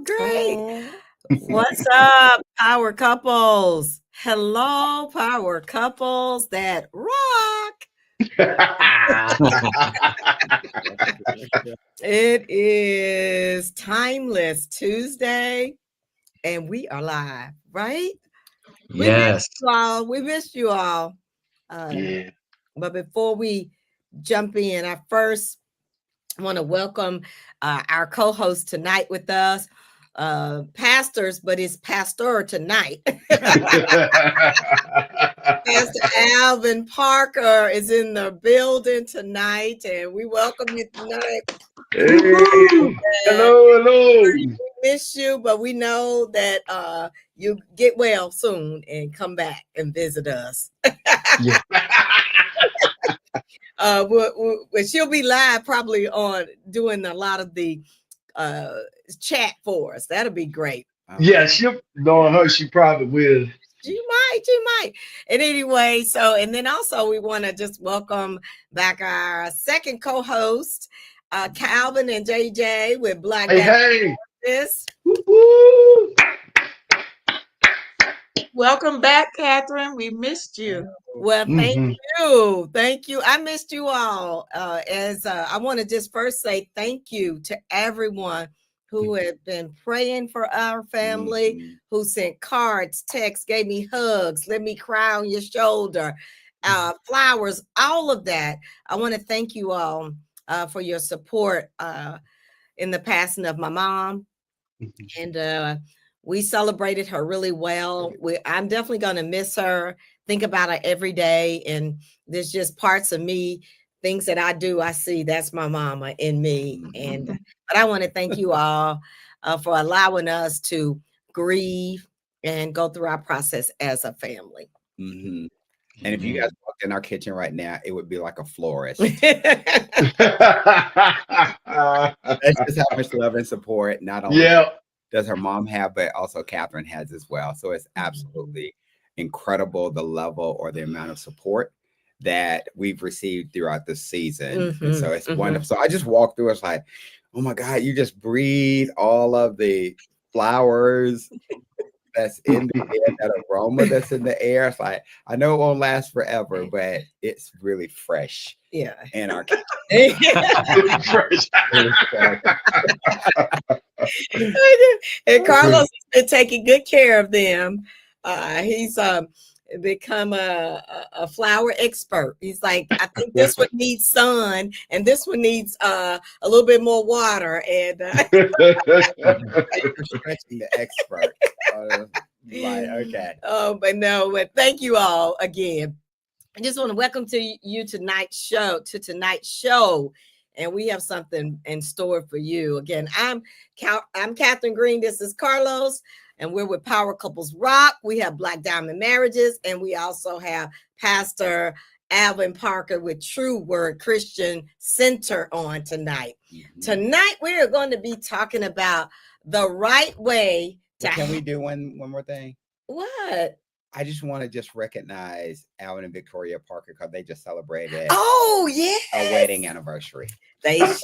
great. What's up, power couples? Hello, power couples that rock. It is Timeless Tuesday, and we are live, right? Yes. We missed you all. Yeah. But before we jump in, I first want to welcome our co-host tonight with us, pastors, but it's pastor tonight. Pastor Alvin Parker is in the building tonight, and we welcome you tonight. Hey, hello. We miss you, but we know that you get well soon and come back and visit us. Yeah. She'll be live probably on doing a lot of the chat for us. That'll be great. Yeah, knowing her, she probably will. She might. And anyway, and then also we want to just welcome back our second co-host, Calvin and JJ with Black Hey. Woo-hoo. Welcome back, Catherine. We missed you. Well, thank you. Thank you. I missed you all. I want to just first say thank you to everyone who had been praying for our family, who sent cards, texts, gave me hugs, let me cry on your shoulder, flowers, all of that. I want to thank you all for your support in the passing of my mom. And we celebrated her really well. I'm definitely going to miss her, think about her every day. And there's just parts of me, things that I do, I see that's my mama in me. But I want to thank you all for allowing us to grieve and go through our process as a family. And if you guys walked in our kitchen right now, it would be like a florist. That's just how much love and support not only does her mom have, but also Catherine has as well. So it's absolutely incredible, the level or the amount of support that we've received throughout this season. And so it's wonderful. So I just walked through, it's like, oh my God, you just breathe all of the flowers that's in the air, that aroma that's in the air. It's like, I know it won't last forever, but it's really fresh. Yeah. In our kitchen. And Carlos has been taking good care of them. He's become a flower expert. He's like, I think this one needs sun and this one needs a little bit more water. And stretching the expert. Okay. But thank you all again. I just want to welcome you to tonight's show. And we have something in store for you. Again, I'm Catherine Green. This is Carlos. And we're with Power Couples Rock. We have Black Diamond Marriages. And we also have Pastor Alvin Parker with True Word Christian Center on tonight. Tonight, we are going to be talking about the right way to... Can we do one more thing? What? I just want to recognize Alvin and Victoria Parker because they just celebrated a wedding anniversary. They just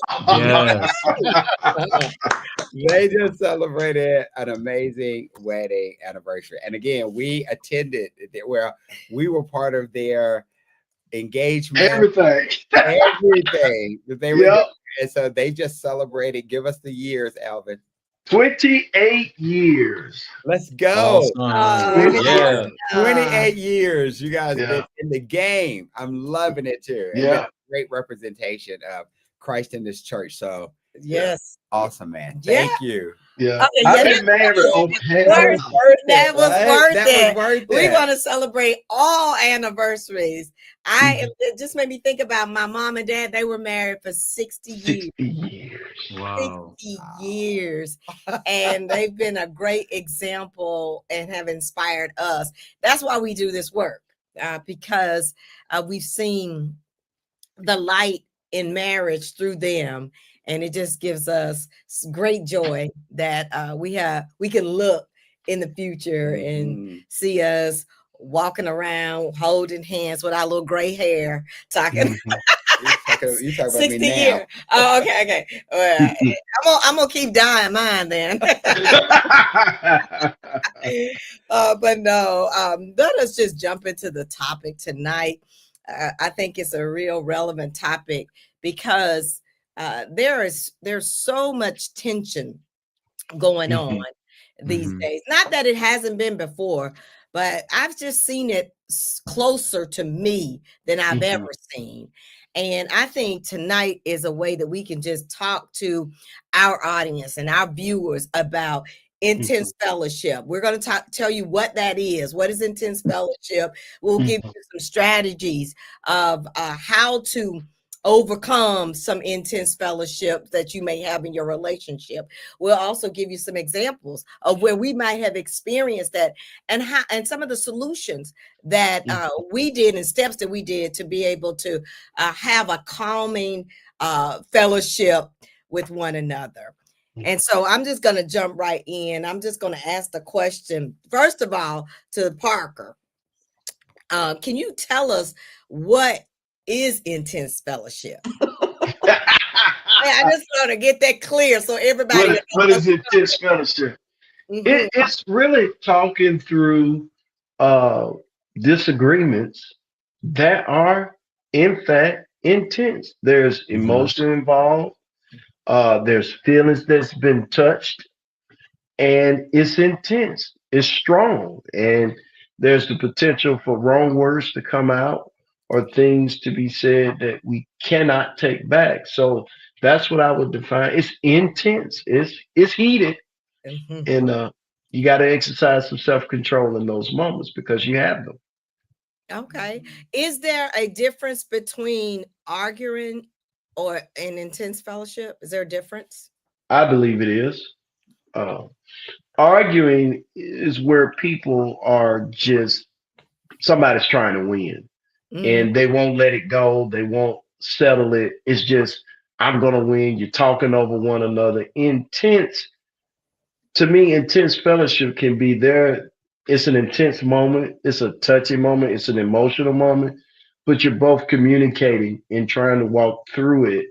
celebrated an amazing wedding anniversary. And again, we attended where we were part of their engagement. Everything that they were doing. And so they just celebrated. Give us the years, Alvin. 28 years. Let's go. Awesome. 28 years. You guys have been in the game. I'm loving it too. Yeah. Great representation of Christ in this church. So yes. Awesome, man. Thank you. Yeah. I've been married on paper. That was worth it. We want to celebrate all anniversaries. It just made me think about my mom and dad. They were married for 60 years. 60 years. Wow. 60 years. And they've been a great example and have inspired us. That's why we do this work, because we've seen the light in marriage through them. And it just gives us great joy that we can look in the future and see us walking around, holding hands with our little gray hair, talking You talk about 60 me now. years. Oh, okay. Well, I'm gonna keep dying mine then. But no, let us just jump into the topic tonight. I think it's a real relevant topic because there's so much tension going on these days. Not that it hasn't been before, but I've just seen it closer to me than I've ever seen. And I think tonight is a way that we can just talk to our audience and our viewers about intense fellowship. We're going to tell you what that is. What is intense fellowship? We'll give you some strategies of how to overcome some intense fellowship that you may have in your relationship. We'll also give you some examples of where we might have experienced that and how and some of the solutions that we did and steps that we did to be able to have a calming fellowship with one another. And so I'm just going to jump right in. I'm just going to ask the question, first of all, to Parker. Can you tell us what is intense fellowship? I just want to get that clear so everybody. What is intense fellowship? It's really talking through disagreements that are, in fact, intense. There's emotion involved. There's feelings that's been touched, and it's intense. It's strong, and there's the potential for wrong words to come out or things to be said that we cannot take back. So that's what I would define. It's intense. It's heated, and you got to exercise some self control in those moments because you have them. Okay. Is there a difference between arguing or an intense fellowship? Is there a difference? I believe it is. Arguing is where people are just somebody's trying to win and they won't let it go. They won't settle it. It's just, I'm going to win. You're talking over one another. Intense, to me, intense fellowship can be there. It's an intense moment. It's a touchy moment. It's an emotional moment, but you're both communicating and trying to walk through it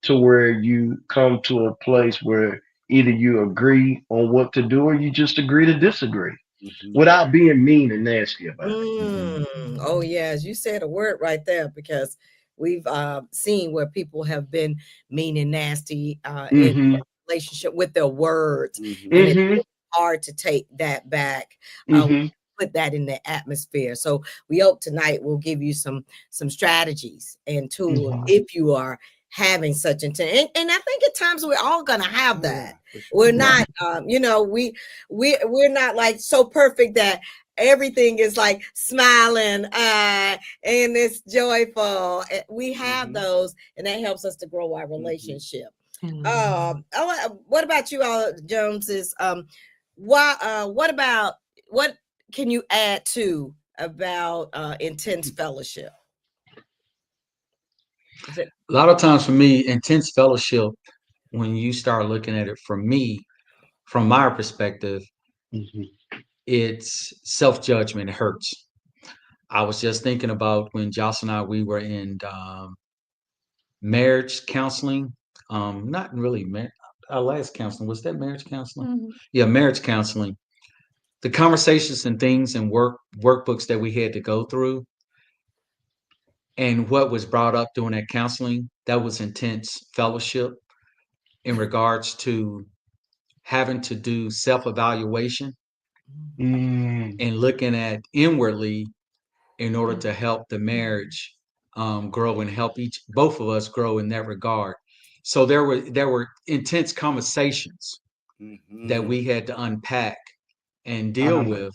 to where you come to a place where either you agree on what to do or you just agree to disagree without being mean and nasty about it. Oh, yes. You said a word right there because we've seen where people have been mean and nasty in relationship with their words. And it's hard to take that back. Put that in the atmosphere. So we hope tonight we'll give you some strategies and tools if you are having such intent. And I think at times we're all gonna have that. We're not we're not like so perfect that everything is like smiling and it's joyful. We have those, and that helps us to grow our relationship. What about you all, Joneses? What can you add to about intense fellowship? A lot of times for me, intense fellowship, when you start looking at it from my perspective, it's self-judgment. It hurts. I was just thinking about when Jocelyn and I, we were in marriage counseling. Not really our last counseling. Was that marriage counseling? Yeah, marriage counseling. The conversations and things and workbooks that we had to go through and what was brought up during that counseling, that was intense fellowship in regards to having to do self-evaluation and looking at inwardly in order to help the marriage grow and help both of us grow in that regard. So there were intense conversations that we had to unpack and deal with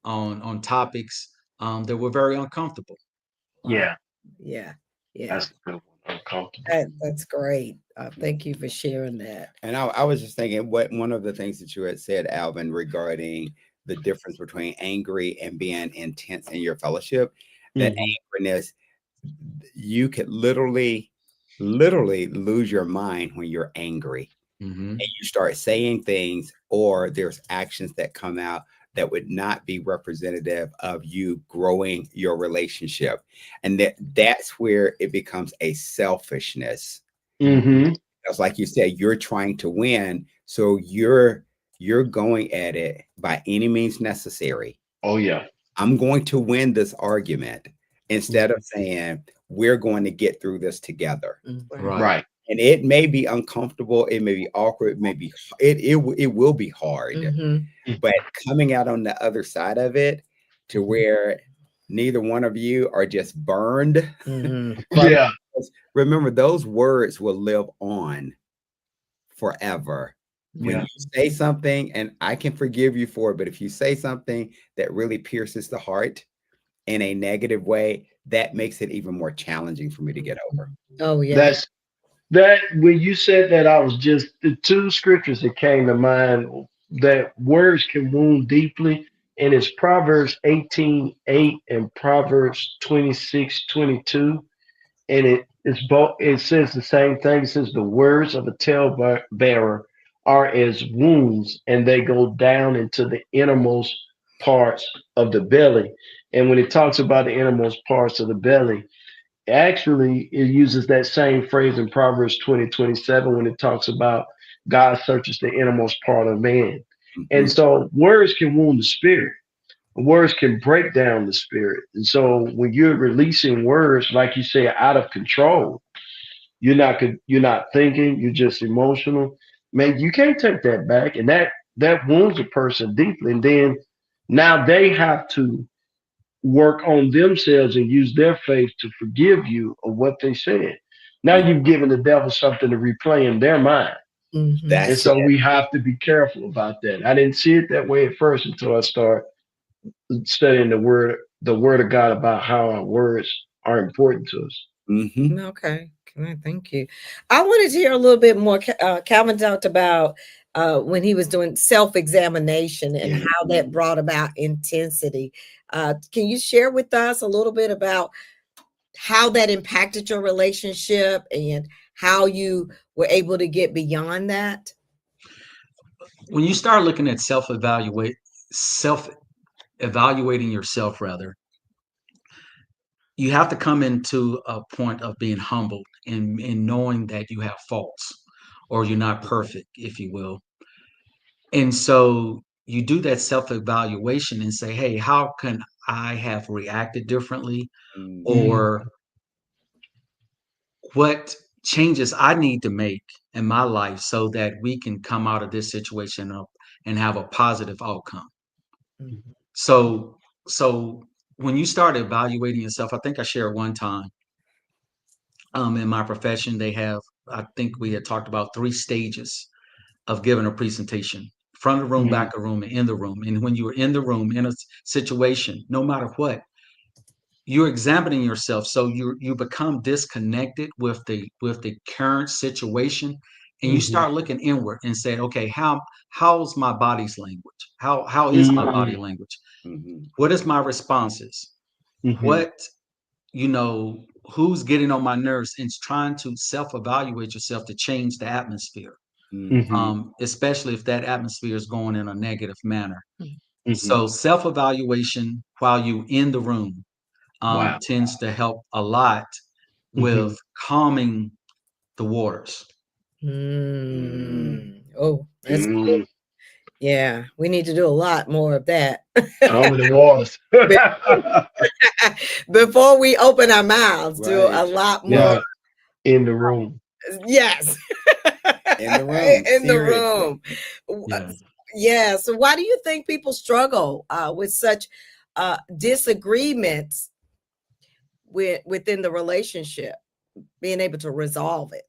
on topics that were very uncomfortable. Yeah. That's a good one. Uncomfortable. That's great. Thank you for sharing that. And I was just thinking, one of the things that you had said, Alvin, regarding the difference between angry and being intense in your fellowship, that angriness, you could literally lose your mind when you're angry. And you start saying things, or there's actions that come out that would not be representative of you growing your relationship. And that's where it becomes a selfishness. Mm-hmm. Because like you said, you're trying to win. So you're going at it by any means necessary. Oh yeah. I'm going to win this argument instead of saying we're going to get through this together. Right. Right. And it may be uncomfortable, it may be awkward, it may be it will be hard. But coming out on the other side of it to where neither one of you are just burned. Yeah. Remember, those words will live on forever. When Yeah. you say something, and I can forgive you for it, but if you say something that really pierces the heart in a negative way, that makes it even more challenging for me to get over. Oh yeah. That's that when you said that, I was just the two scriptures that came to mind that words can wound deeply, and it's Proverbs 18:8 and Proverbs 26:22. And it's both, it says the same thing. It says the words of a talebearer are as wounds, and they go down into the innermost parts of the belly. And when it talks about the innermost parts of the belly, actually it uses that same phrase in Proverbs 20:27 when it talks about God searches the innermost part of man. And so words can wound the spirit. Words can break down the spirit. And so when you're releasing words, like you say, out of control, you're not thinking, you're just emotional. Man, you can't take that back. And that wounds a person deeply. And then now they have to work on themselves and use their faith to forgive you of what they said. Now you've given the devil something to replay in their mind. And That's so it. we have to be careful about that. I didn't see it that way at first until I started studying the word of God about how our words are important to us. Okay. Thank you. I wanted to hear a little bit more. Calvin talked about when he was doing self-examination and how that brought about intensity. Can you share with us a little bit about how that impacted your relationship and how you were able to get beyond that? When you start looking at self-evaluating yourself, rather, you have to come into a point of being humbled and knowing that you have faults or you're not perfect, if you will. And so you do that self-evaluation and say, hey, how can I have reacted differently? Or what changes I need to make in my life so that we can come out of this situation up and have a positive outcome. So, when you start evaluating yourself, I think I shared one time, in my profession, I think we had talked about 3 stages of giving a presentation: front of the room, back of the room, and in the room. And when you are in the room in a situation, no matter what, you're examining yourself. So you become disconnected with the current situation, and you start looking inward and say, okay, how's my body's language? How is my body language? What is my responses? What, who's getting on my nerves, and trying to self-evaluate yourself to change the atmosphere, especially if that atmosphere is going in a negative manner. So self-evaluation while you in the room Wow. tends to help a lot with calming the waters. Oh, that's good. Yeah, we need to do a lot more of that. Calming the waters. Before we open our mouths, do a lot more. Yeah. In the room. Yes. In the room. In the Seriously. room. Yeah. Yeah. So why do you think people struggle with such disagreements within the relationship, being able to resolve it?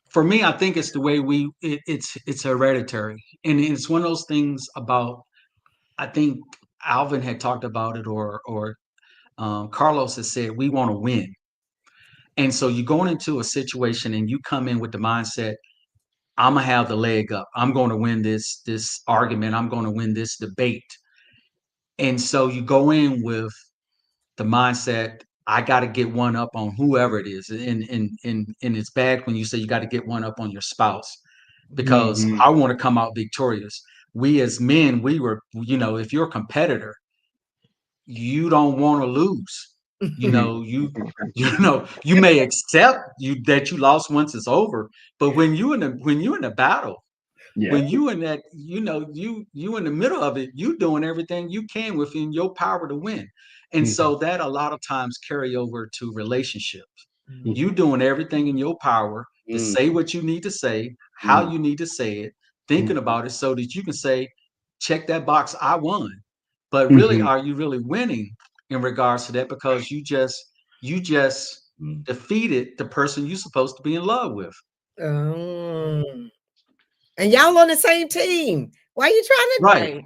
For me, I think it's the way it's hereditary, and it's one of those things about. I think Alvin had talked about it, or Carlos has said we want to win, and so you're going into a situation and you come in with the mindset, I'm gonna have the leg up. I'm going to win this argument. I'm going to win this debate, and so you go in with the mindset, I got to get one up on whoever it is, and it's bad when you say you got to get one up on your spouse. because I want to come out victorious. We as men, we were, if you're a competitor, you don't want to lose. You may accept that you lost once it's over, but when you in the battle, when you in that, you in the middle of it, you doing everything you can within your power to win. And so that a lot of times carry over to relationships. You doing everything in your power to say what you need to say, how you need to say it, thinking about it so that you can say, check that box, I won. But really, are you really winning in regards to that? Because you just defeated the person you're supposed to be in love with. Oh. And y'all on the same team. Why you trying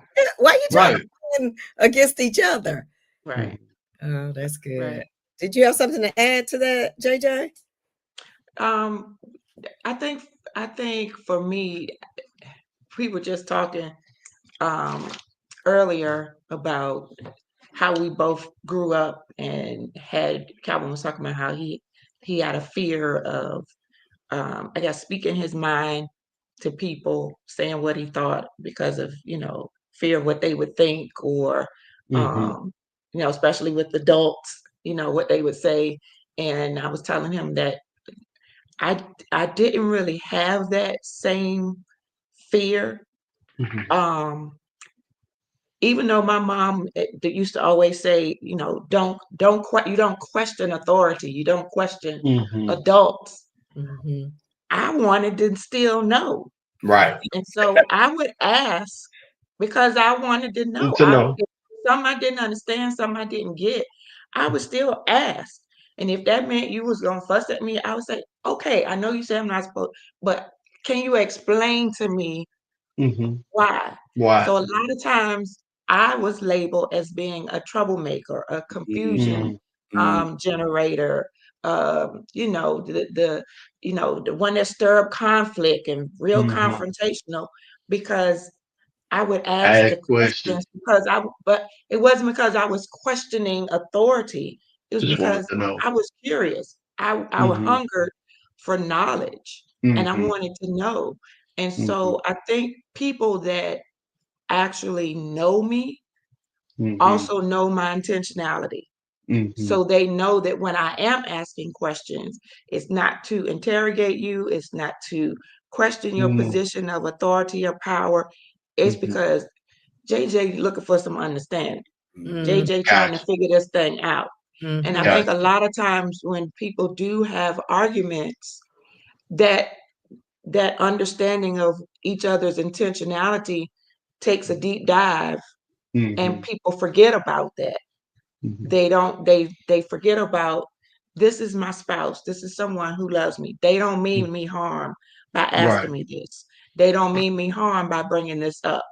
to win against each other? Right. Oh, that's good. Right. Did you have something to add to that, JJ? I think for me, we were just talking earlier about how we both grew up and Calvin was talking about how he had a fear of I guess speaking his mind to people, saying what he thought because of, fear of what they would think, or especially with adults, what they would say. And I was telling him that I didn't really have that same fear. Even though my mom that used to always say, don't question authority, you don't question adults. I wanted to still know. Right. And so I would ask because I wanted to know. If something I didn't understand, something I didn't get, I would still ask. And if that meant you was gonna fuss at me, I would say, okay, I know you said I'm not supposed, but can you explain to me why? So a lot of times I was labeled as being a troublemaker, a confusion generator, the one that stir up conflict and real confrontational, because I would ask the questions but it wasn't because I was questioning authority. It was Just wanted because to know. I was curious. I hungered for knowledge and I wanted to know. And so I think people that actually know me also know my intentionality. So they know that when I am asking questions, it's not to interrogate you, it's not to question your position of authority or power. It's because JJ looking for some understanding. JJ trying to figure this thing out. And I think a lot of times when people do have arguments, that understanding of each other's intentionality takes a deep dive, and people forget about that. They don't, they forget about, this is my spouse, this is someone who loves me. They don't mean me harm by asking me this. They don't mean me harm by bringing this up.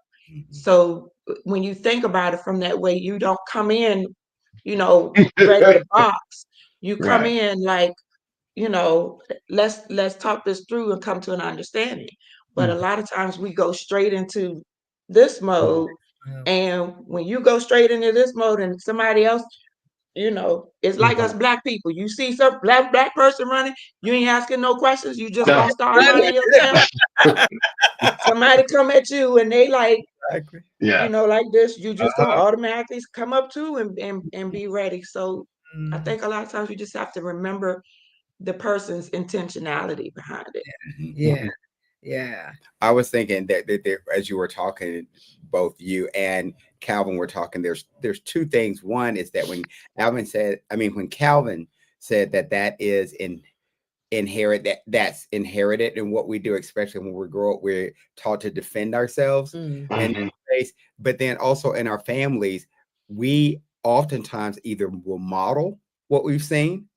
So when you think about it from that way, you don't come in, ready to box. You come in like, let's talk this through and come to an understanding. But a lot of times we go straight into this mode. And when you go straight into this mode and somebody else, it's like us black people. You see some black person running, you ain't asking no questions. You just gonna start running yourself. Somebody come at you and they like, like this, you just gonna automatically come up to and be ready. So I think a lot of times you just have to remember the person's intentionality behind it. Yeah. I was thinking that as you were talking, both you and Calvin were talking, there's two things. One is that when Calvin said that is that's inherited in what we do, especially when we grow up, we're taught to defend ourselves and face. But then also in our families, we oftentimes either will model what we've seen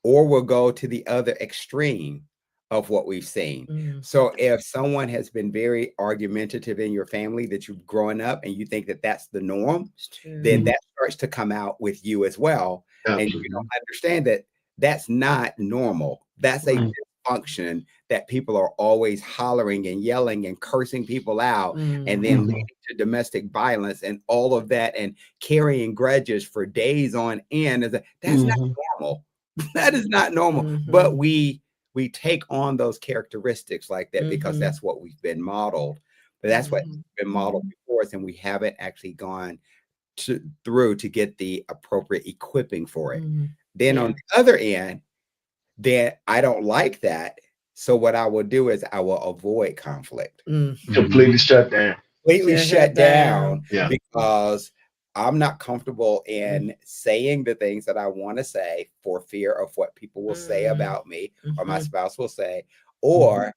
or we'll go to the other extreme of what we've seen. So if someone has been very argumentative in your family that you've grown up and you think that that's the norm, then that starts to come out with you as well. And you don't understand that that's not normal. That's a dysfunction that people are always hollering and yelling and cursing people out and then leading to domestic violence and all of that and carrying grudges for days on end. That's not normal. That is not normal. But we we take on those characteristics like that because that's what we've been modeled. But that's what's been modeled before us, and we haven't actually gone through to get the appropriate equipping for it. Then on the other end, then I don't like that. So what I will do is I will avoid conflict. Completely shut down. Completely shut down because I'm not comfortable in saying the things that I want to say for fear of what people will say about me or my spouse will say, or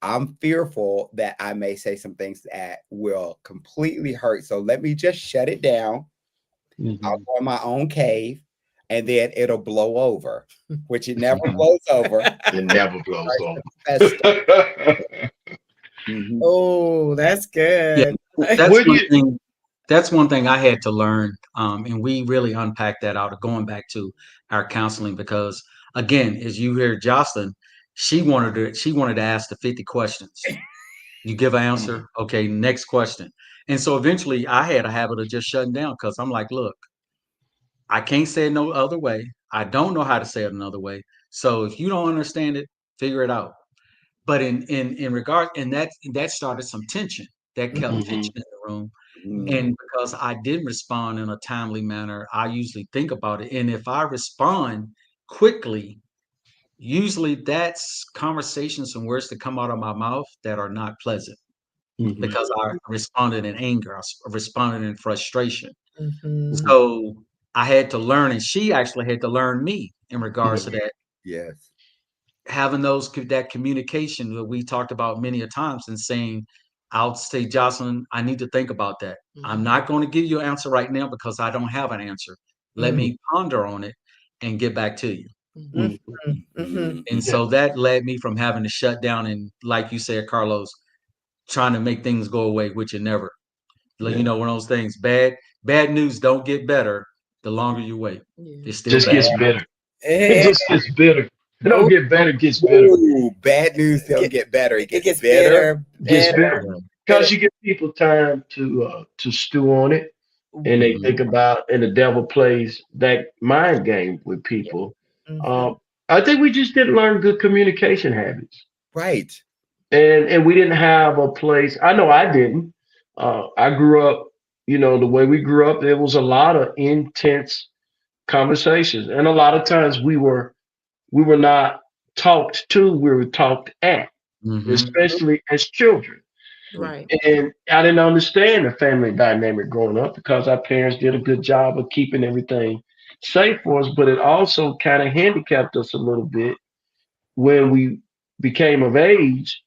I'm fearful that I may say some things that will completely hurt. So let me just shut it down. I'll go in my own cave, and then it'll blow over, which it never blows over. It never blows over. Oh, that's good. Yeah, that's one thing I had to learn. And we really unpacked that out of going back to our counseling, because again, as you hear Jocelyn, she wanted to ask the 50 questions. You give an answer, okay, next question. And so eventually I had a habit of just shutting down, because I'm like, look, I can't say it no other way. I don't know how to say it another way. So if you don't understand it, figure it out. But in regard, and that started some tension. That kept tension in the room. And because I didn't respond in a timely manner, I usually think about it. And if I respond quickly, usually that's conversations and words that come out of my mouth that are not pleasant, because I responded in anger, I responded in frustration. So I had to learn, and she actually had to learn me in regards to that. Yes. Having that communication that we talked about many a times, and saying, I'll say, Jocelyn, I need to think about that. I'm not going to give you an answer right now because I don't have an answer. Let me ponder on it and get back to you. And so that led me from having to shut down and, like you said, Carlos, trying to make things go away, which it never. You know, one of those things. Bad news don't get better the longer you wait. It's still just bad. gets better. It just gets better. It don't get better, it gets better. Ooh, bad news don't get better. It gets better. It gets better. Because you give people time to stew on it, and they think about, and the devil plays that mind game with people. I think we just didn't learn good communication habits. Right. And we didn't have a place. I know I didn't. I grew up, you know, the way we grew up, there was a lot of intense conversations. And a lot of times we were not talked to, we were talked at, especially as children. Right. And I didn't understand the family dynamic growing up because our parents did a good job of keeping everything safe for us, but it also kind of handicapped us a little bit when we became of age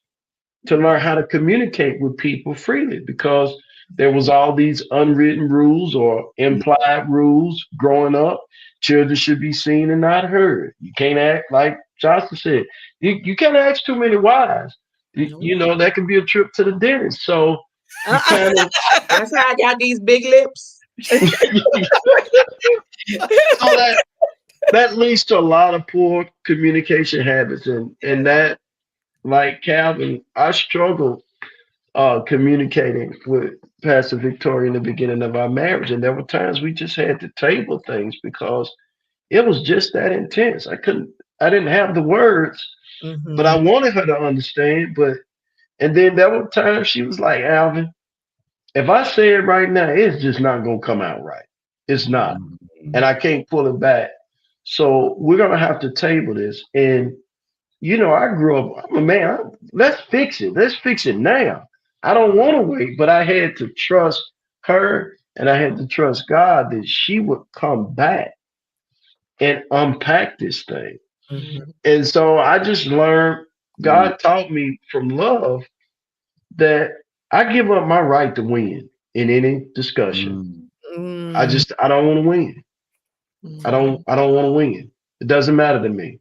to learn how to communicate with people freely, because there was all these unwritten rules or implied rules growing up. Children should be seen and not heard. You can't act, like Johnson said, you can't ask too many wives. You know, that could be a trip to the dentist. So that's how I got these big lips. So that leads to a lot of poor communication habits, and that, like Calvin, I struggled communicating with Pastor Victoria in the beginning of our marriage, and there were times we just had to table things because it was just that intense. I didn't have the words, but I wanted her to understand. And then there were times she was like, Alvin, if I say it right now, it's just not gonna come out right. It's not, and I can't pull it back. So we're gonna have to table this. And you know, I grew up, I'm a man, let's fix it. Let's fix it now. I don't want to wait, but I had to trust her, and I had to trust God that she would come back and unpack this thing. And so I just learned, God taught me from love that I give up my right to win in any discussion. I don't want to win. I don't want to win. It doesn't matter to me.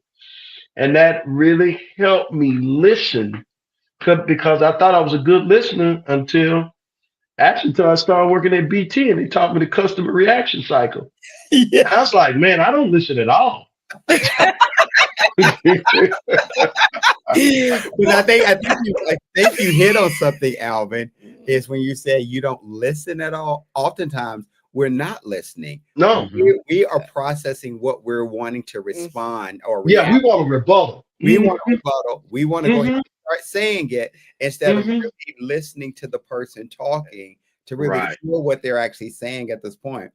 And that really helped me listen, because I thought I was a good listener until I started working at BT, and they taught me the customer reaction cycle. Yeah. I was like, man, I don't listen at all. But I think you hit on something, Alvin, is when you say you don't listen at all. Oftentimes we're not listening. No, we are processing what we're wanting to respond or react. Yeah, we want to rebuttal. We want to rebuttal. We want to go ahead and start saying it instead of really listening to the person talking to really feel what they're actually saying at this point.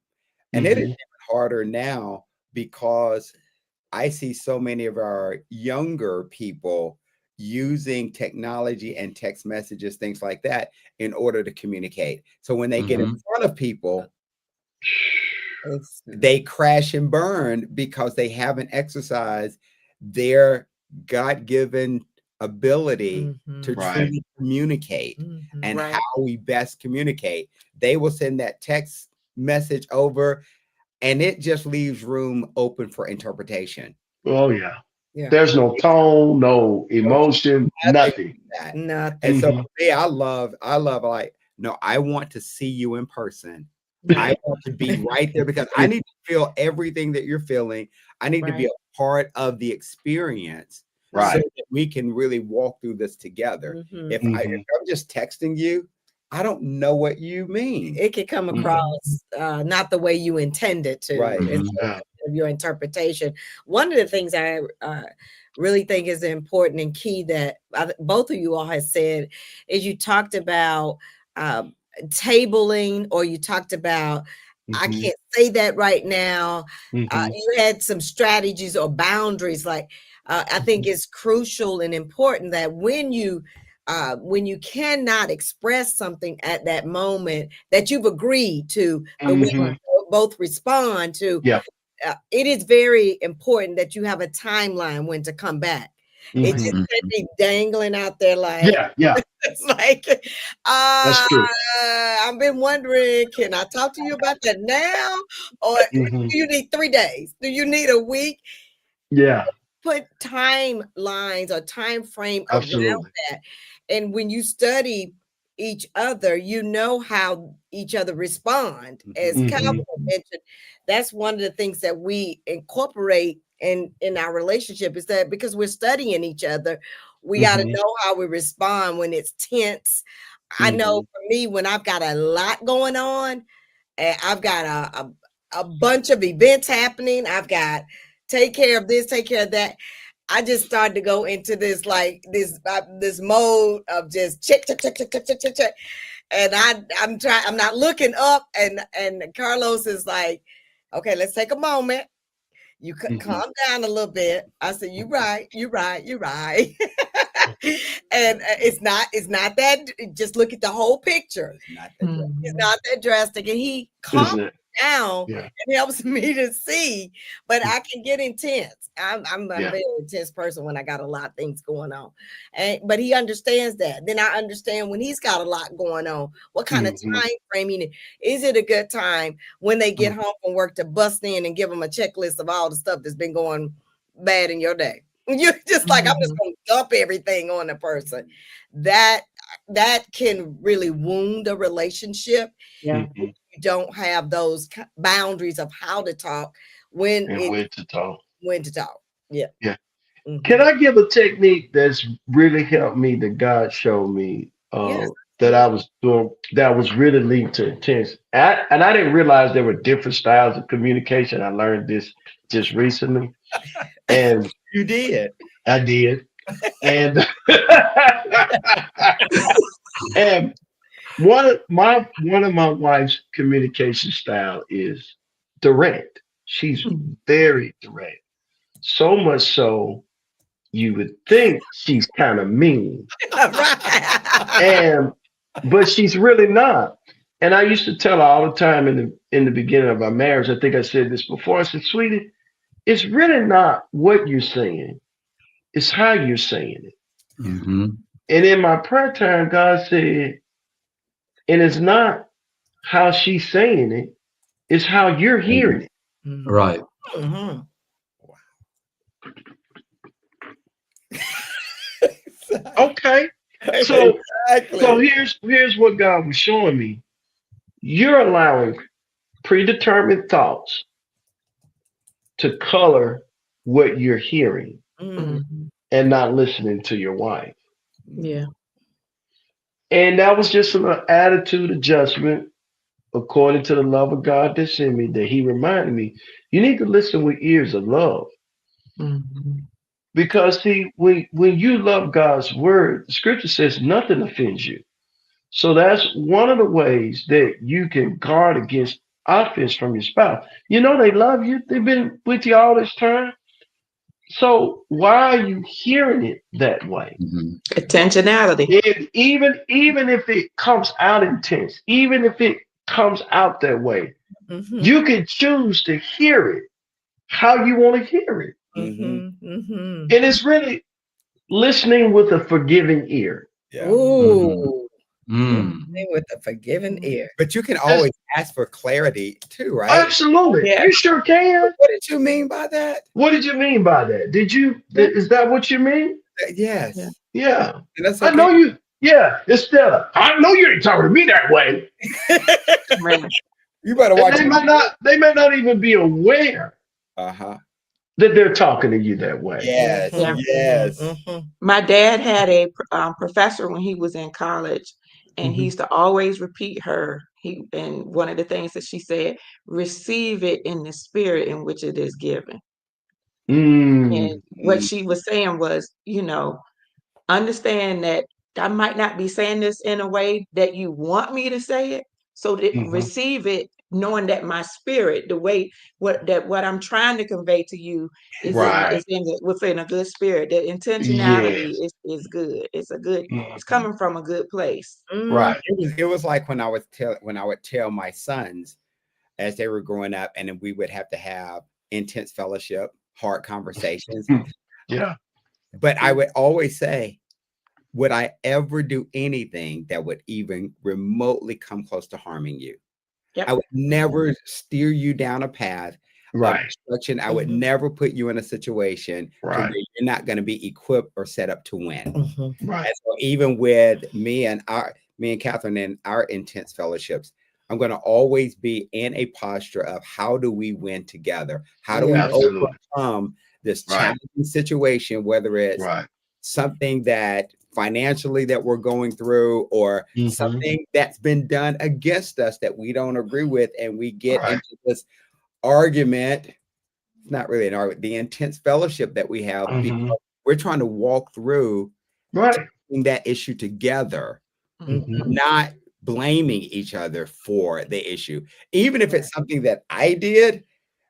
And it is even harder now because I see so many of our younger people using technology and text messages, things like that, in order to communicate. So when they get in front of people, they crash and burn because they haven't exercised their God-given ability to truly communicate and how we best communicate. They will send that text message over and it just leaves room open for interpretation. Oh yeah. There's no tone, no emotion, nothing. Nothing. And so for me, I love like, no, I want to see you in person. I want to be right there because I need to feel everything that you're feeling. I need to be a part of the experience so that we can really walk through this together. If I'm just texting you, I don't know what you mean. It could come across not the way you intended to. It's your interpretation. One of the things I really think is important and key that both of you all have said is you talked about tabling, or you talked about I can't say that right now. You had some strategies or boundaries. Like I think it's crucial and important that when you cannot express something at that moment that you've agreed to, the way you both respond to, it is very important that you have a timeline when to come back. It just can't be dangling out there like, it's like, that's true. I've been wondering, can I talk to you about that now? Or do you need 3 days? Do you need a week? Yeah. Put timelines or time frame around that. And when you study each other, you know how each other respond. As Calvin mentioned, that's one of the things that we incorporate in our relationship, is that because we're studying each other, we got to know how we respond when it's tense. I know for me, when I've got a lot going on, and I've got a bunch of events happening, I've got take care of this, take care of that, I just started to go into this like this mode of just check. And I'm not looking up, and Carlos is like, okay, let's take a moment. You could calm down a little bit. I said, you're right. And it's not that, just look at the whole picture. It's not that drastic. And he calmed down and helps me to see, but I can get intense. I'm a very intense person when I got a lot of things going on. But he understands that. Then I understand when he's got a lot going on, what kind of time framing. Is it a good time when they get home from work to bust in and give them a checklist of all the stuff that's been going bad in your day? You're just like, I'm just going to dump everything on the person. That can really wound a relationship. You don't have those boundaries of how to talk, when to talk. Can I give a technique that's really helped me, that God showed me, that I was doing, that was really leading to intense, and I didn't realize there were different styles of communication. I learned this just recently. And you did. I did. And and one of my wife's communication style is direct. She's very direct. So much so you would think she's kind of mean. But she's really not. And I used to tell her all the time in the beginning of our marriage, I think I said this before, I said, sweetie, it's really not what you're saying, it's how you're saying it. And in my prayer time, God said, and it's not how she's saying it, it's how you're hearing it. Right. Okay. So here's what God was showing me. You're allowing predetermined thoughts to color what you're hearing and not listening to your wife. And that was just an attitude adjustment according to the love of God that's in me, that he reminded me, you need to listen with ears of love. Because see, when you love God's word, the scripture says nothing offends you. So that's one of the ways that you can guard against offense from your spouse. You know they love you. They've been with you all this time. So why are you hearing it that way? Intentionality. Even if it comes out intense, even if it comes out that way, you can choose to hear it how you want to hear it. And it's really listening with a forgiving ear. Yeah. Ooh. With a forgiving ear. But you can always ask for clarity too, right? Absolutely. Yeah. You sure can. What did you mean by that? What did you mean by that? Is that what you mean? Yes. Yeah. Yeah. And that's I okay. know you. Yeah. Instead of, I know you ain't talking to me that way. Right. You better And watch they may not even be aware Uh-huh. that they're talking to you that way. Yes. Yeah. Yes. My dad had a professor when he was in college, and he Mhm. used to always repeat and one of the things that she said, receive it in the spirit in which it is given. And what Mm. she was saying was, understand that I might not be saying this in a way that you want me to say it. So that Mhm. receive it, knowing that my spirit, the way what I'm trying to convey to you Right. within a good spirit. The intentionality Yes. is good. It's Mhm. coming from a good place. Right. It was like when I would tell my sons as they were growing up, and then we would have to have intense fellowship, hard conversations. Yeah. But I would always say, would I ever do anything that would even remotely come close to harming you? Yep. I would never steer you down a path of Right. destruction. I would never put you in a situation to where Right. you're not going to be equipped or set up to win. Right. And so even with me and Catherine in our intense fellowships, I'm going to always be in a posture of how do we win together? How do we Absolutely. overcome this Right. challenging situation, whether it's Right. something that financially that we're going through or Mhm. something that's been done against us that we don't agree with, and we get Right. into this argument. It's not really an argument, the intense fellowship that we have, because Mhm. we're trying to walk through Right. that issue together, Mhm. not blaming each other for the issue. Even if it's something that I did,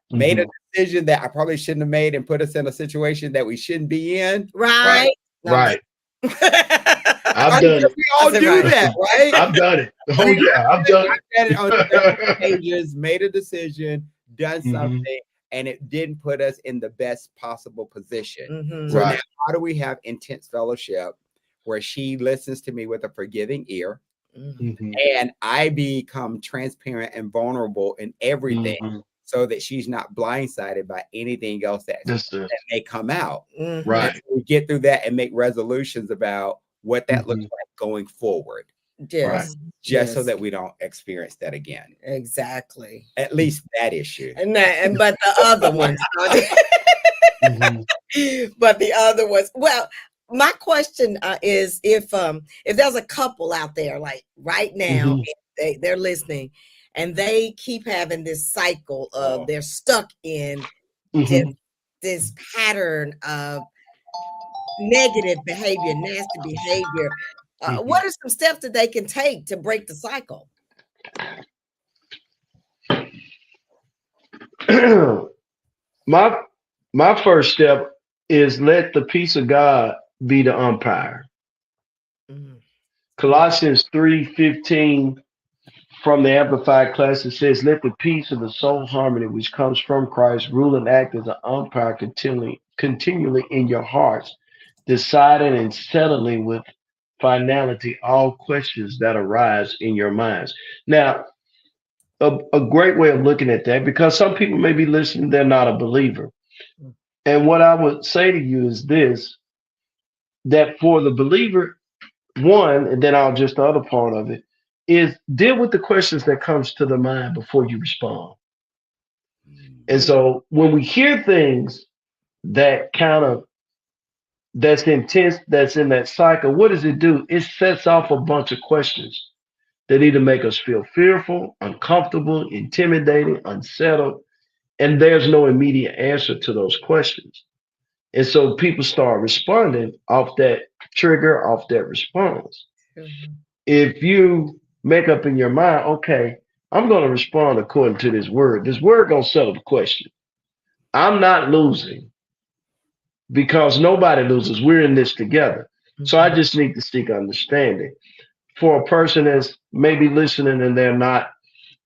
made a Mhm. decision that I probably shouldn't have made and put us in a situation that we shouldn't be in. Right. Right. Right. I've I done it. we all do that, right? I've done it. I Oh mean, yeah, I've done I've done it on several it. occasions, made a decision, done Mhm. something, and it didn't put us in the best possible position. So now, Right. how do we have intense fellowship where she listens to me with a forgiving ear, Mhm. and I become transparent and vulnerable in everything, Mhm. so that she's not blindsided by anything else that That's it. may come out. And Right. so we get through that and make resolutions about what that looks Mhm. like going forward, Right. Yes. just so that we don't experience that again. Exactly. At least that issue. But the other ones. Mhm. But the other ones. Well, my question is if there's a couple out there like right now, Mhm. they're listening, and they keep having this cycle of they're stuck in just Mhm. this pattern of negative behavior, nasty behavior. What are some steps that they can take to break the cycle? Mhm. my my first step is let the peace of God be the umpire. Mhm. Colossians 3:15 from the Amplified Classic says, "Let the peace of the soul harmony which comes from Christ rule and act as an umpire continually in your hearts, deciding and settling with finality all questions that arise in your minds." Now, a great way of looking at that, because some people may be listening, they're not a believer. And what I would say to you is this, that for the believer, one, and then I'll just the other part of it, is deal with the questions that comes to the mind before you respond. And so when we hear things that kind of that's intense, that's in that cycle, what does it do? It sets off a bunch of questions that either make us feel fearful, uncomfortable, intimidated, unsettled, and there's no immediate answer to those questions. And so people start responding off that trigger, off that response. If you make up in your mind, okay, I'm going to respond according to this word. This word going to settle the question. I'm not losing because nobody loses. We're in this together. So I just need to seek understanding. For a person that's maybe listening and they're not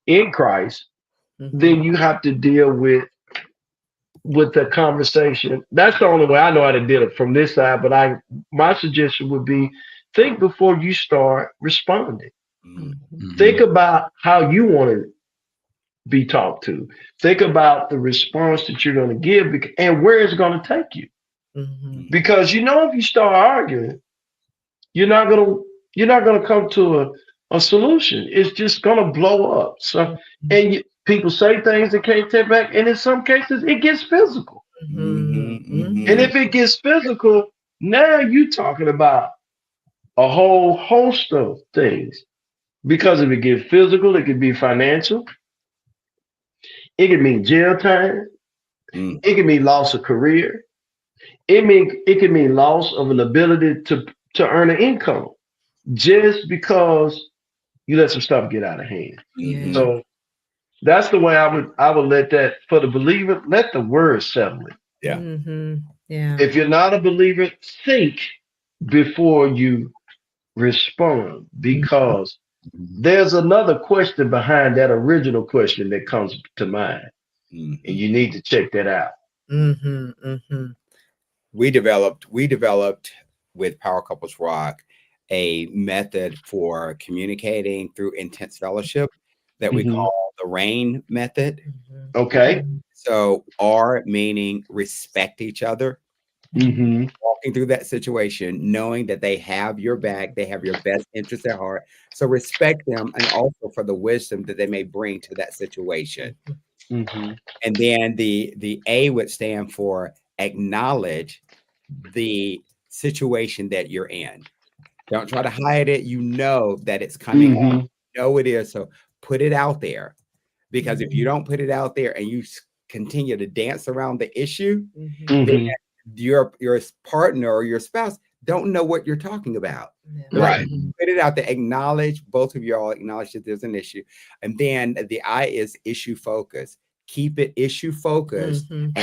in Christ, then you have to deal with the conversation. That's the only way I know how to deal it from this side. But my suggestion would be think before you start responding. Think about how you want to be talked to. Think about the response that you're going to give and where it's going to take you. Because if you start arguing, you're not going to come to a solution. It's just going to blow up. So people say things that can't take back, and in some cases it gets physical. And if it gets physical, now you're talking about a whole host of things. Because if it gets physical, it could be financial. It could mean jail time. It could mean loss of career. It could mean loss of an ability to earn an income just because you let some stuff get out of hand. So that's the way I would let that, for the believer, let the word settle it. If you're not a believer, think before you respond, because there's another question behind that original question that comes to mind, and you need to check that out. We developed with Power Couples Rock a method for communicating through intense fellowship that we call the RAIN method. Okay. So R meaning respect each other. Walking through that situation, knowing that they have your back, they have your best interest at heart. So respect them, and also for the wisdom that they may bring to that situation. And then the A would stand for acknowledge the situation that you're in. Don't try to hide it. You know that it's coming. You know it is. So put it out there, because if you don't put it out there and you continue to dance around the issue, then your partner or your spouse don't know what you're talking about. Right. Put it out there. Acknowledge, both of you all acknowledge that there's an issue. And then the I is issue focus. Keep it issue focused and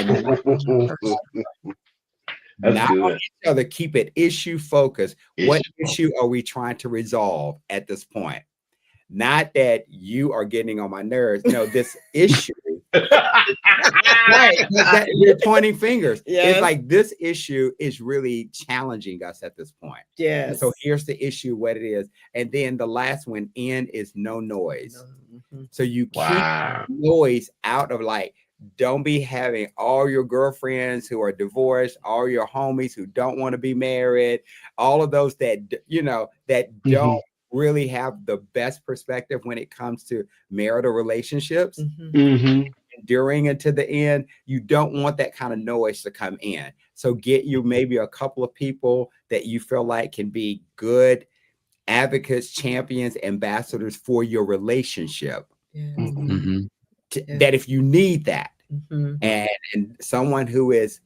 not on each other. Keep it issue focused. What issue are we trying to resolve at this point? Not that you are getting on my nerves. No, this issue. Right. You're pointing fingers. It's like this issue is really challenging us at this point. So here's the issue, what it is. And then the last one, N, is no noise. So you keep noise out of, like, don't be having all your girlfriends who are divorced, all your homies who don't want to be married, all of those that, that don't really have the best perspective when it comes to marital relationships. During and to the end, you don't want that kind of noise to come in. So get you maybe a couple of people that you feel like can be good advocates, champions, ambassadors for your relationship. That if you need that, and someone who is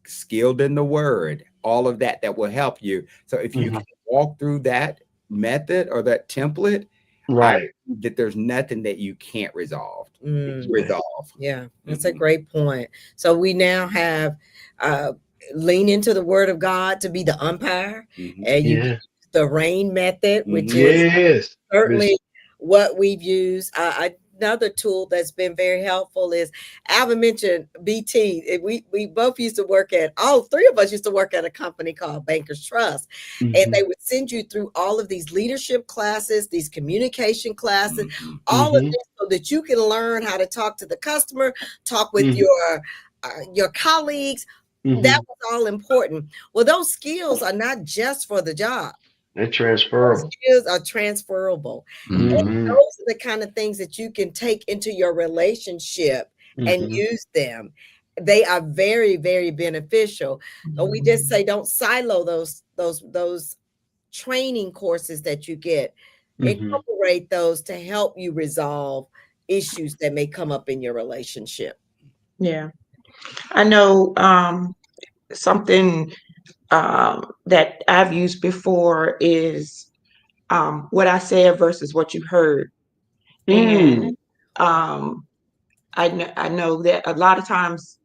skilled in the word, all of that will help you. So if you can walk through that method or that template, that there's nothing that you can't resolve. Yeah, that's a great point. So we now have lean into the word of God to be the umpire, and you use the RAIN method, which is certainly what we've used. Another tool that's been very helpful is, Alvin mentioned BT. We both used to work at, all three of us used to work at a company called Bankers Trust. And they would send you through all of these leadership classes, these communication classes, all of this, so that you can learn how to talk to the customer, talk with your colleagues. That was all important. Well, those skills are not just for the job. They're transferable. Those skills are transferable. And those are the kind of things that you can take into your relationship and use them. They are very, very beneficial. But we just say, don't silo those training courses that you get. Incorporate those to help you resolve issues that may come up in your relationship. Yeah. I know something that I've used before is what I said versus what you heard. And I know that a lot of times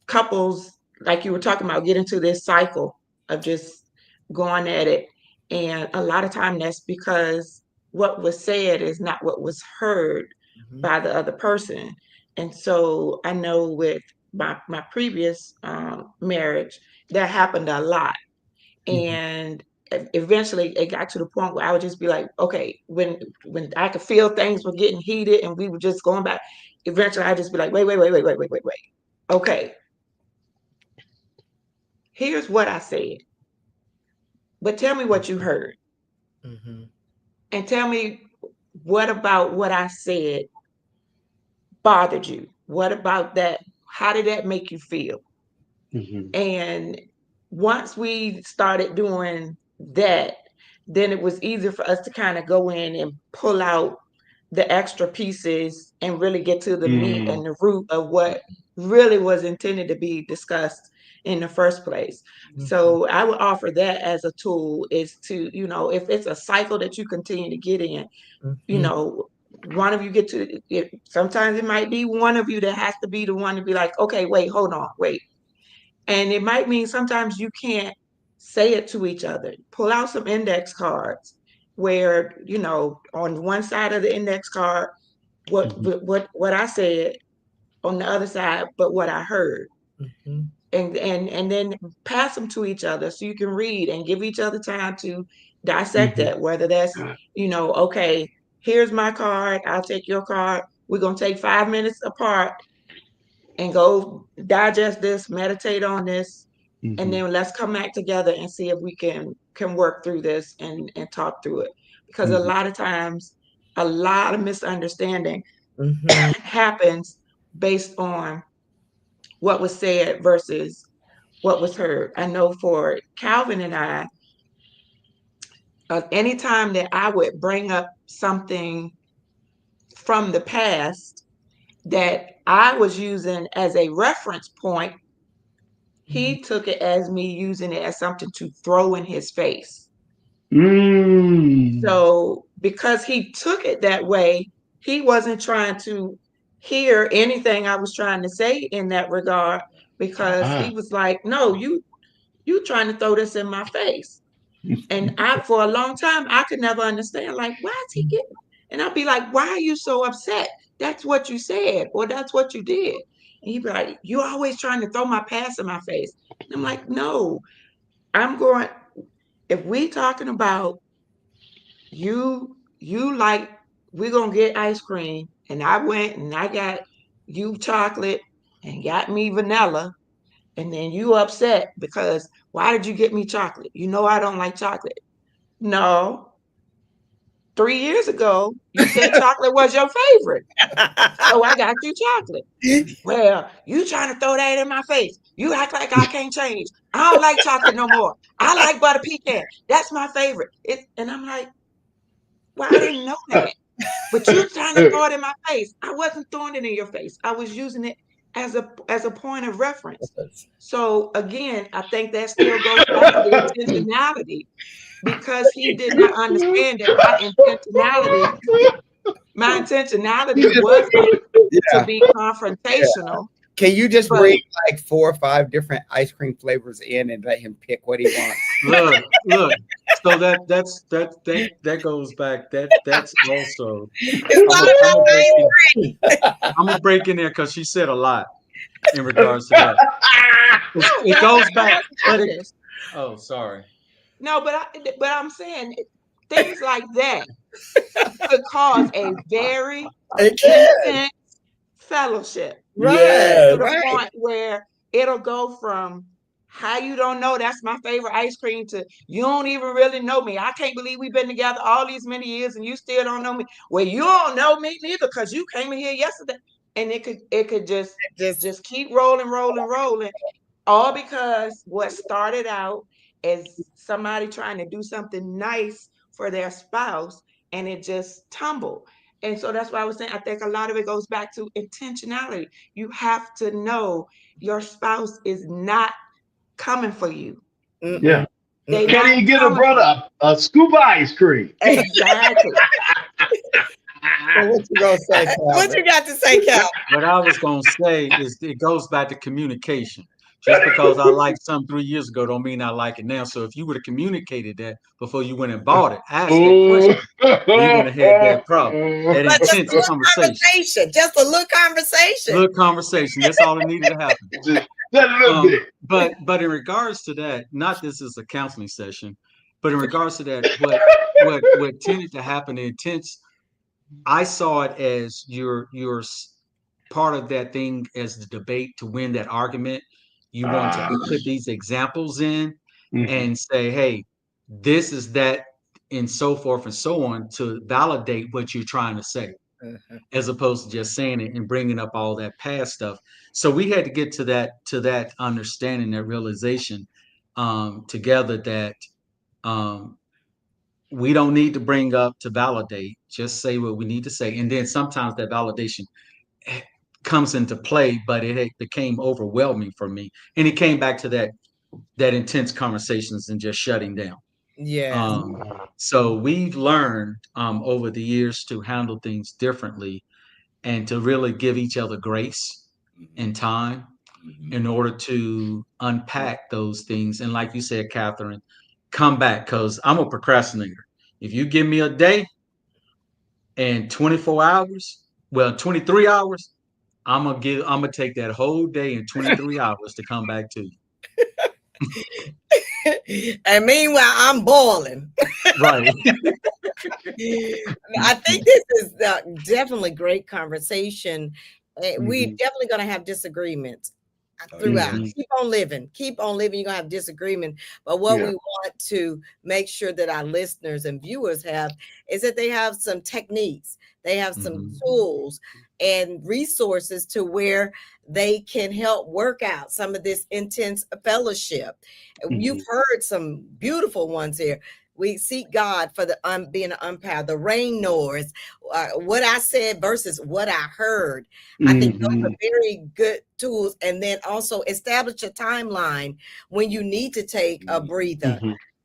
couples, like you were talking about, get into this cycle of just going at it. And a lot of time that's because what was said is not what was heard by the other person. And so I know with my previous marriage, that happened a lot. And eventually it got to the point where I would just be like, okay, when I could feel things were getting heated and we were just going back, eventually I'd just be like, wait. Okay, here's what I said, but tell me what you heard. And tell me what about what I said bothered you? What about that? How did that make you feel? And once we started doing that, then it was easier for us to kind of go in and pull out the extra pieces and really get to the meat and the root of what really was intended to be discussed in the first place. So I would offer that as a tool, is to, if it's a cycle that you continue to get in, one of you get to it. Sometimes it might be one of you that has to be the one to be like, okay, wait, hold on, wait. And it might mean sometimes you can't say it to each other. Pull out some index cards where, on one side of the index card, what I said, on the other side, but what I heard. And then pass them to each other so you can read and give each other time to dissect that, whether that's, okay, here's my card, I'll take your card. We're going to take 5 minutes apart and go digest this, meditate on this, and then let's come back together and see if we can work through this and talk through it. Because a lot of times, a lot of misunderstanding happens based on what was said versus what was heard. I know for Calvin and I, anytime that I would bring up something from the past that I was using as a reference point, he took it as me using it as something to throw in his face. So because he took it that way, he wasn't trying to hear anything I was trying to say in that regard, because he was like, no, you trying to throw this in my face. And for a long time, I could never understand, like, why is he getting? And I'd be like, why are you so upset? That's what you said, or that's what you did. And he'd be like, you're always trying to throw my past in my face. And I'm like, no, if we talking about like, we're going to get ice cream, and I went and I got you chocolate and got me vanilla, and then you upset because why did you get me chocolate? I don't like chocolate. No. 3 years ago, you said chocolate was your favorite. So I got you chocolate. Well, you trying to throw that in my face. You act like I can't change. I don't like chocolate no more. I like butter pecan. That's my favorite. And I'm like, well, I didn't know that. But you trying to throw it in my face. I wasn't throwing it in your face. I was using it as a point of reference. So again, I think that still goes back to the intentionality, because he did not understand that my intentionality wasn't to be confrontational. Can you just bring like 4 or 5 different ice cream flavors in and let him pick what he wants? Look. So that goes back. That's also. I'm gonna break in there because she said a lot in regards to that. It goes back. Oh, sorry. No, but I'm saying things like that could cause a very intense fellowship. Right. To the point where it'll go from, how you don't know that's my favorite ice cream, to you don't even really know me. I can't believe we've been together all these many years and you still don't know me. Well, you don't know me neither, because you came in here yesterday. And it could just keep rolling, all because what started out as somebody trying to do something nice for their spouse, and it just tumbled. And so that's why I was saying, I think a lot of it goes back to intentionality. You have to know your spouse is not coming for you. Yeah. They Can't even get a brother a scoop of ice cream. Exactly. So what you gonna say, Calvin? What you got to say, Cal? What I was gonna say is it goes back to communication. Just because I liked something 3 years ago don't mean I like it now. So if you would have communicated that before you went and bought it, asked that question, we wouldn't have had that problem. That But just a intense little conversation. just a little conversation. Little conversation. That's all that needed to happen. Just a little bit. But in regards to that, not this is a counseling session, but in regards to that, what tended to happen in intense, I saw it as you're part of that thing as the debate to win that argument. You want to put these examples in and say, hey, this is that, and so forth and so on to validate what you're trying to say, as opposed to just saying it and bringing up all that past stuff. So we had to get to that understanding, that realization together that we don't need to bring up to validate, just say what we need to say. And then sometimes that validation comes into play, but it became overwhelming for me. And it came back to that intense conversations and just shutting down. Yeah. So we've learned over the years to handle things differently and to really give each other grace and time in order to unpack those things. And like you said, Catherine, come back, because I'm a procrastinator. If you give me a day and 24 hours, well, 23 hours, I'm gonna take that whole day and 23 hours to come back to you. And meanwhile, I'm boiling. Right. I think this is definitely great conversation. We're definitely going to have disagreements throughout. Keep on living. You're going to have disagreement. But what we want to make sure that our listeners and viewers have is that they have some techniques. They have some tools and resources to where they can help work out some of this intense fellowship. You've heard some beautiful ones here. We seek God for the being an umpire, the rain noise, what I said versus what I heard. I think those are very good tools. And then also establish a timeline when you need to take a breather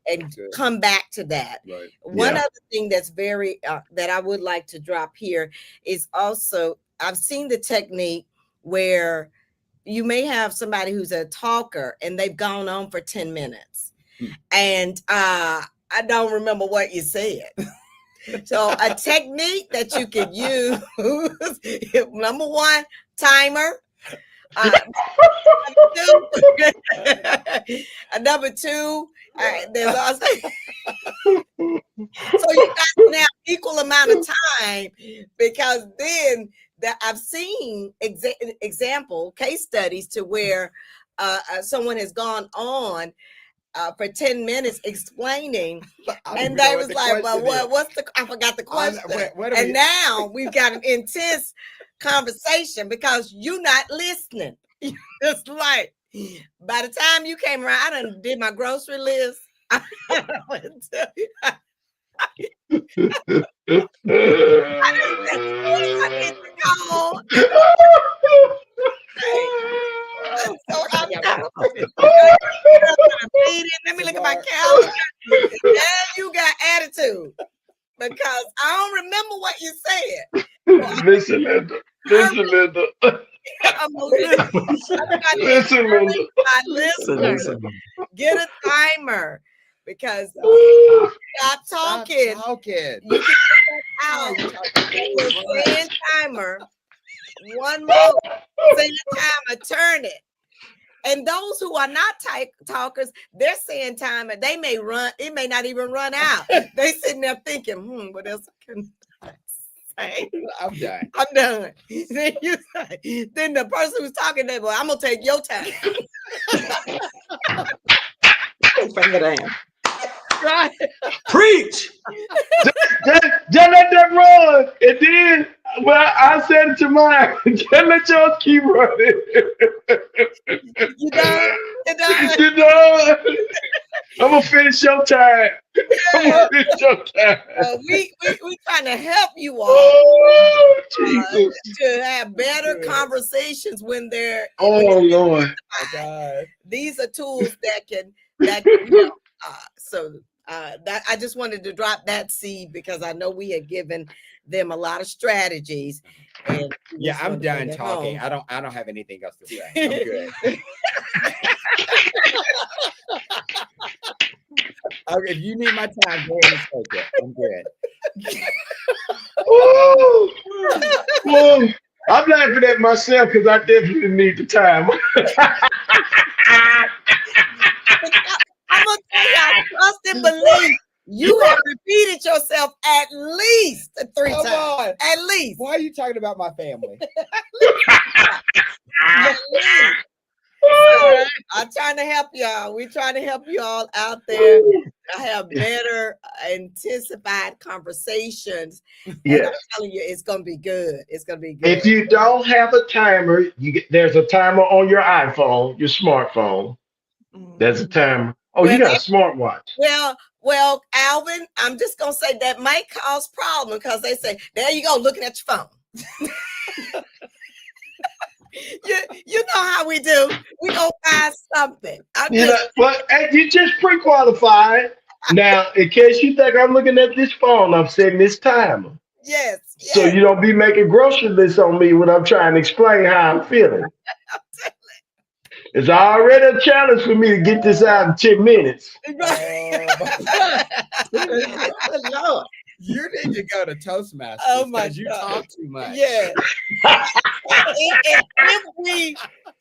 and come back to that. Right. One other thing that's very, that I would like to drop here is also, I've seen the technique where you may have somebody who's a talker and they've gone on for 10 minutes. And I don't remember what you said. So a technique that you could use, number one, timer. Number two, there's also so you guys can have equal amount of time, because then I've seen example case studies to where someone has gone on for 10 minutes explaining, and they was like, well, what's the, I forgot the question. And now we've got an intense conversation because you're not listening. It's like, by the time you came around, I done did my grocery list. I didn't tell you. So I'm let me look at my calendar. Now you got attitude because I don't remember what you said. Listen, Linda. Listen, Linda. Listen, get a timer because stop talking. You can get out. Stand timer. One more. Say the timer. Turn it. And those who are not talkers, they're saying time, and they may run. It may not even run out. They sitting there thinking, what else can I say? I'm done. Then the person who's talking, they I'm gonna take your time. Right. Preach. Just let that run, and then I said it to mine. Just let yours keep running. You done? You done? I'm gonna finish your time. I'm gonna finish your time. We trying to help you all Oh, Jesus. to have better conversations when they're. Oh, Lord. Oh, God. These are tools that can help. That I just wanted to drop that seed because I know we had given them a lot of strategies. And yeah, I'm done talking. I don't have anything else to say. I'm good. If you need my time, go ahead and take it. I'm good. Whoa. I'm laughing at myself because I definitely need the time. I'm gonna tell y'all, trust and believe. You have repeated yourself at least 3 times. On. At least. Why are you talking about my family? I'm trying to help y'all. We're trying to help you all out there. I have better intensified conversations. Yes. I'm telling you, it's gonna be good. It's gonna be good. If you don't have a timer, there's a timer on your iPhone, your smartphone. There's a timer. Oh, you got a smartwatch. Well, Alvin, I'm just gonna say that might cause problem because they say, there you go, looking at your phone. You know how we do. We gonna find something. You just pre-qualified. Now, in case you think I'm looking at this phone, I'm setting this timer. Yes. So you don't be making grocery lists on me when I'm trying to explain how I'm feeling. It's already a challenge for me to get this out in 10 minutes. Lord. You need to go to Toastmasters. Oh my God. You talk too much. Yeah.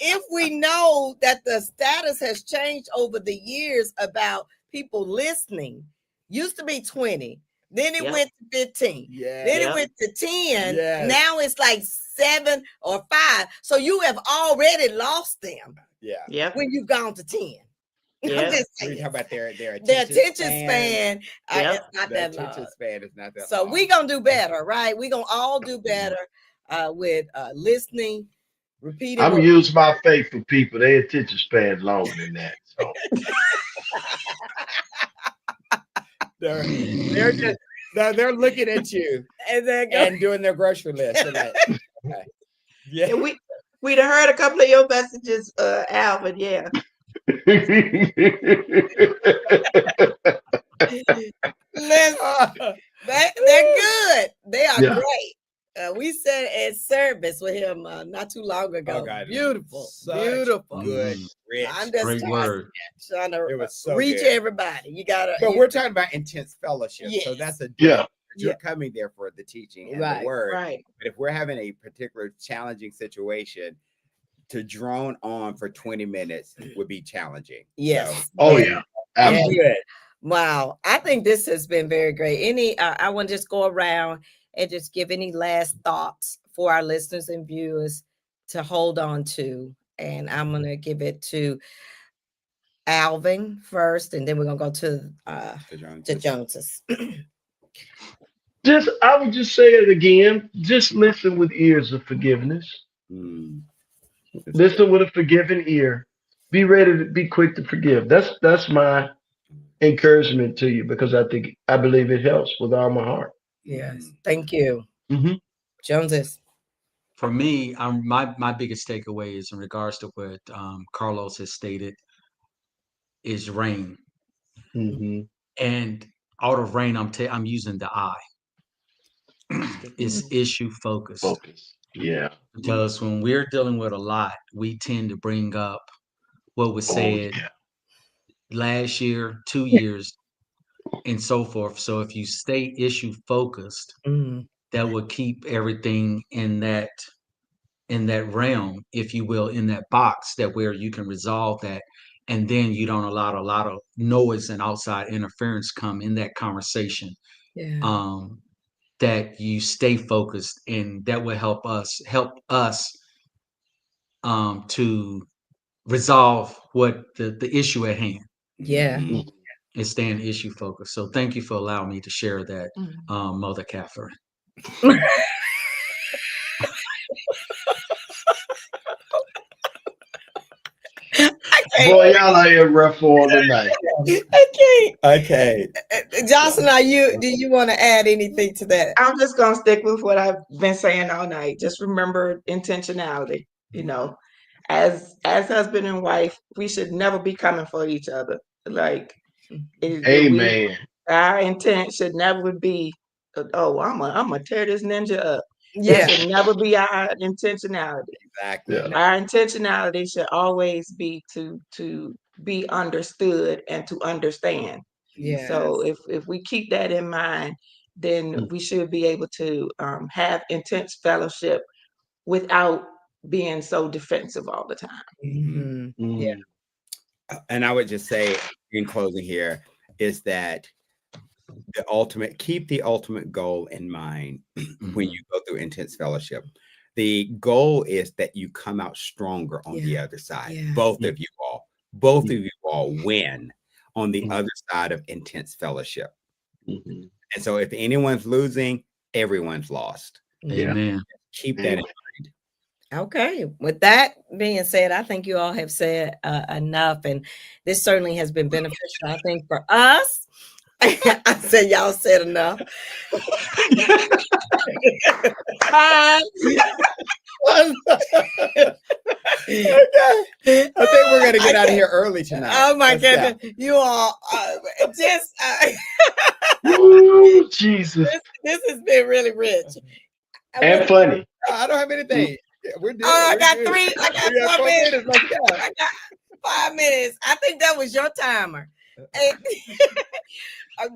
if we know that the status has changed over the years about people listening, used to be 20, then it went to 15, then it went to 10. Now it's like 7 or 5. So you have already lost them. Yeah. When you've gone to 10. Yeah. We talk about their attention span. It's not that long. Attention span is not that so long. We're gonna do better, right? We're gonna all do better with listening, repeating. I'm using my faith for people. Their attention span longer than that. So they're looking at you and doing their grocery list. Okay. Yeah, we'd have heard a couple of your messages, Alvin. Yeah. Listen, they're good. They are great. We said at service with him not too long ago. Oh, beautiful. Good. I'm just great word. trying to it was so reach good. everybody. You gotta. But we're talking about intense fellowship. Yes. So that's a difference. You're coming there for the teaching and the word. Right. But if we're having a particular challenging situation, to drone on for 20 minutes would be challenging. Yes. So, absolutely. Good. Wow. I think this has been very great. I want to just go around and just give any last thoughts for our listeners and viewers to hold on to. And I'm going to give it to Alvin first, and then we're going to go to the Joneses. I would just say it again. Just listen with ears of forgiveness. Listen with a forgiving ear. Be ready to be quick to forgive. That's my encouragement to you, because I believe it helps with all my heart. Yes. Thank you. Joneses. For me, my biggest takeaway is in regards to what Carlos has stated is rain. And out of rain, I'm using the I. It's issue focused. Yeah. Because when we're dealing with a lot, we tend to bring up what was said last year, 2 years, and so forth. So if you stay issue focused, that will keep everything in that realm, if you will, in that box, that where you can resolve that, and then you don't allow a lot of noise and outside interference come in that conversation. That you stay focused, and that will help us to resolve what the issue at hand. And staying issue focused. So thank you for allowing me to share that, Mother Catherine. Boy, y'all out here rough for tonight. Okay. Jocelyn, do you want to add anything to that? I'm just gonna stick with what I've been saying all night. Just remember intentionality. You know, as husband and wife, we should never be coming for each other. Like, Amen. Our intent should never be, oh, I'm gonna tear this ninja up. Yeah. That should never be our intentionality. Exactly. Yeah. Our intentionality should always be to be understood and to understand. Yeah. So if we keep that in mind, then we should be able to have intense fellowship without being so defensive all the time. Yeah. And I would just say in closing here is that keep the ultimate goal in mind when you go through intense fellowship. The goal is that you come out stronger on the other side. Both of you all win on the other side of intense fellowship. And so if anyone's losing, everyone's lost. Amen. Keep that in mind. Okay. With that being said, I think you all have said enough, and this certainly has been beneficial, I think, for us. I said y'all said enough. I think we're gonna get out of here early tonight. Oh my goodness, you all just Ooh, Jesus. This has been really rich and funny. I don't have anything. We're doing. I got good. 3. I got 4 minutes. Let's go. I got 5 minutes. I think that was your timer.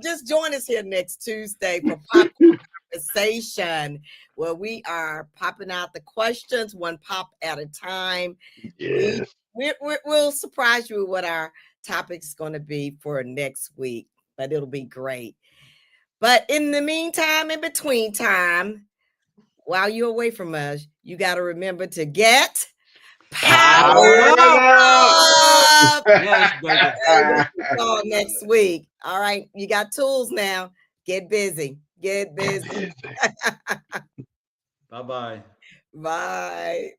Just join us here next Tuesday for Popcorn Conversation, where we are popping out the questions, one pop at a time. Yes. We'll surprise you with what our topic is going to be for next week, but it'll be great. But in the meantime, in between time, while you're away from us, you got to remember to get powered up. Yes, baby. Next week. All right. You got tools now. Get busy. Get busy. Bye-bye. Bye.